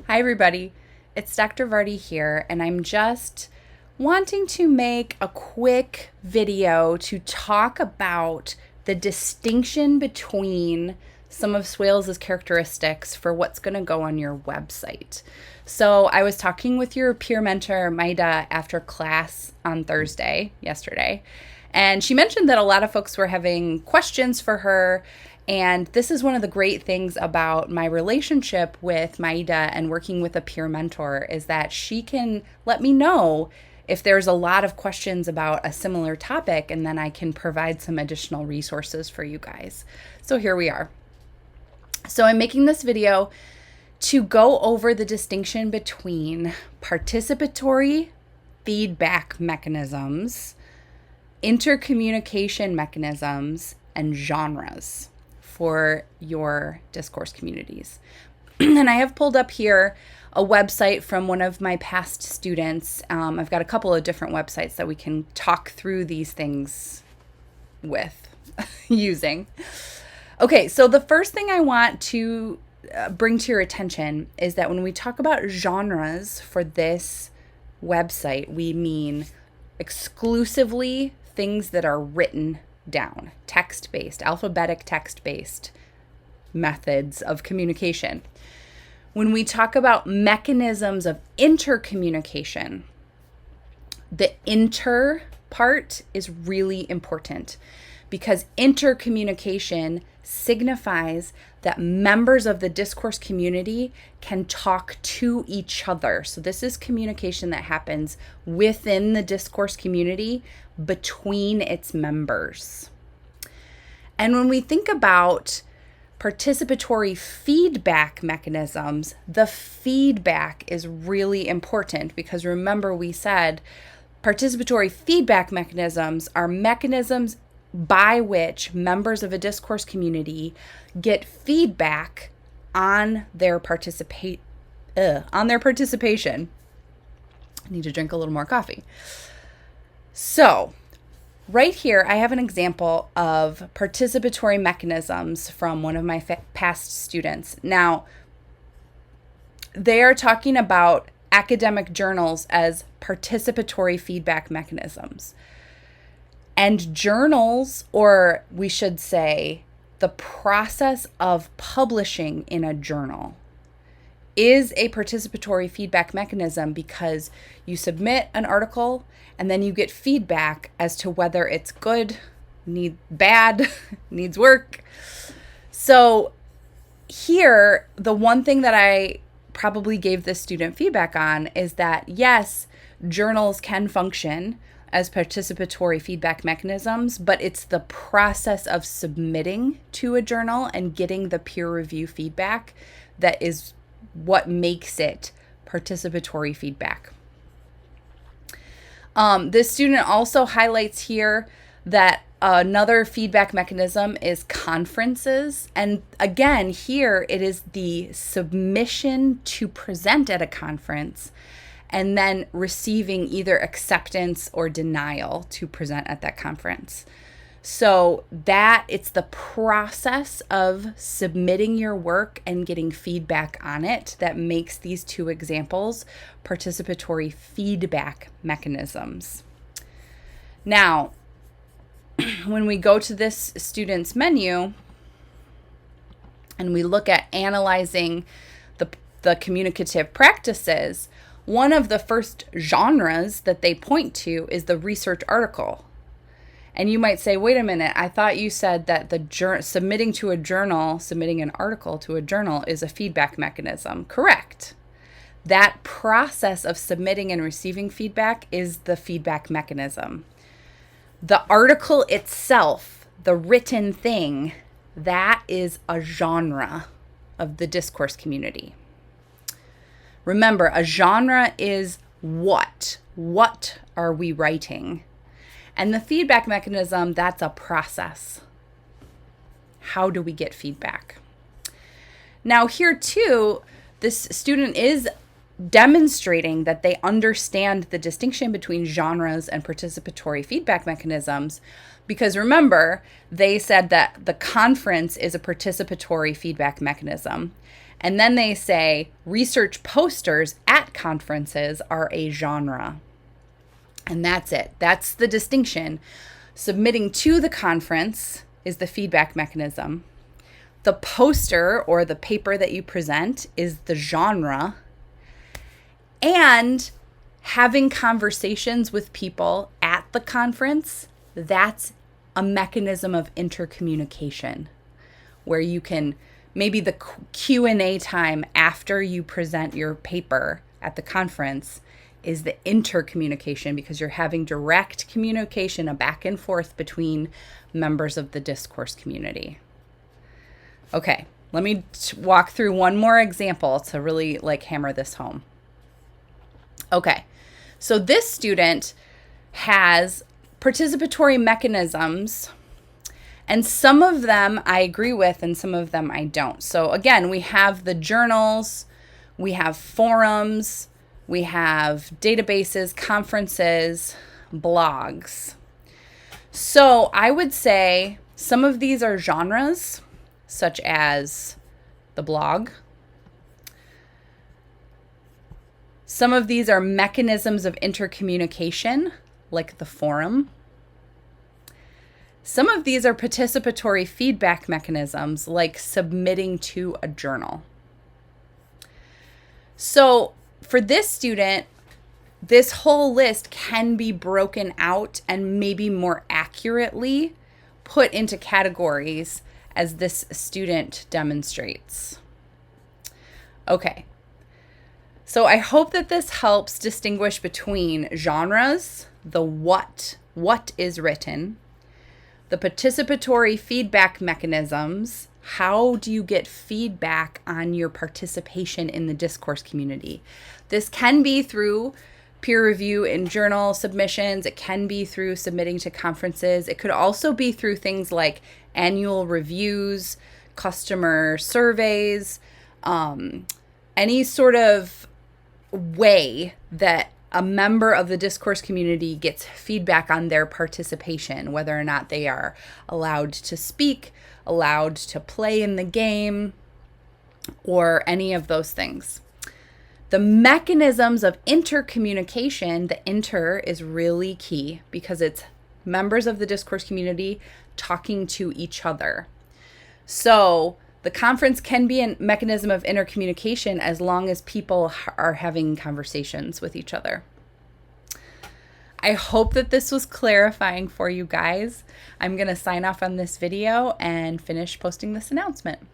Hi, everybody. It's Dr. Vardy here, and I'm just wanting to make a quick video to talk about the distinction between some of Swales' characteristics for what's going to go on your website. So I was talking with your peer mentor, Maida, after class on yesterday, and she mentioned that a lot of folks were having questions for her. And this is one of the great things about my relationship with Maida and working with a peer mentor is that she can let me know if there's a lot of questions about a similar topic, and then I can provide some additional resources for you guys. So here we are. So I'm making this video to go over the distinction between participatory feedback mechanisms, intercommunication mechanisms, and genres for your discourse communities. And I have pulled up here a website from one of my past students. I've got a couple of different websites that we can talk through these things with using. Okay, so the first thing I want to bring to your attention is that when we talk about genres for this website, we mean exclusively things that are written down, text-based, alphabetic text-based methods of communication. When we talk about mechanisms of intercommunication, the inter part is really important because intercommunication signifies that members of the discourse community can talk to each other. So this is communication that happens within the discourse community between its members. And when we think about participatory feedback mechanisms, the feedback is really important because remember we said participatory feedback mechanisms are mechanisms by which members of a discourse community get feedback on their participation. I need to drink a little more coffee. So, right here, I have an example of participatory mechanisms from one of my past students. Now, they are talking about academic journals as participatory feedback mechanisms. And journals, or we should say, the process of publishing in a journal is a participatory feedback mechanism because you submit an article and then you get feedback as to whether it's good, bad, needs work. So here, the one thing that I probably gave this student feedback on is that yes, journals can function as participatory feedback mechanisms, but it's the process of submitting to a journal and getting the peer review feedback that is what makes it participatory feedback. This student also highlights here that another feedback mechanism is conferences. And again, here it is the submission to present at a conference and then receiving either acceptance or denial to present at that conference. So it's the process of submitting your work and getting feedback on it that makes these two examples participatory feedback mechanisms. Now, when we go to this student's menu and we look at analyzing the communicative practices, one of the first genres that they point to is the research article. And you might say, wait a minute, I thought you said that submitting an article to a journal is a feedback mechanism. Correct. That process of submitting and receiving feedback is the feedback mechanism. The article itself, the written thing, that is a genre of the discourse community. Remember, a genre is what? What are we writing? And the feedback mechanism, that's a process. How do we get feedback? Now here too, this student is demonstrating that they understand the distinction between genres and participatory feedback mechanisms, because remember, they said that the conference is a participatory feedback mechanism. And then they say research posters at conferences are a genre. And that's it. That's the distinction. Submitting to the conference is the feedback mechanism. The poster or the paper that you present is the genre. And having conversations with people at the conference, that's a mechanism of intercommunication, where you can, maybe the Q&A time after you present your paper at the conference is the intercommunication, because you're having direct communication, a back and forth between members of the discourse community. Okay, let me walk through one more example to really hammer this home. Okay, so this student has participatory mechanisms, and some of them I agree with and some of them I don't. So again, we have the journals, we have forums, we have databases, conferences, blogs. So I would say some of these are genres, such as the blog. Some of these are mechanisms of intercommunication, like the forum. Some of these are participatory feedback mechanisms, like submitting to a journal. So for this student, this whole list can be broken out and maybe more accurately put into categories as this student demonstrates. Okay, so I hope that this helps distinguish between genres, the what is written, the participatory feedback mechanisms. How do you get feedback on your participation in the discourse community? This can be through peer review in journal submissions. It can be through submitting to conferences. It could also be through things like annual reviews, customer surveys, any sort of way that a member of the discourse community gets feedback on their participation, whether or not they are allowed to speak, allowed to play in the game, or any of those things. The mechanisms of intercommunication, the inter is really key because it's members of the discourse community talking to each other. So the conference can be a mechanism of intercommunication as long as people are having conversations with each other. I hope that this was clarifying for you guys. I'm going to sign off on this video and finish posting this announcement.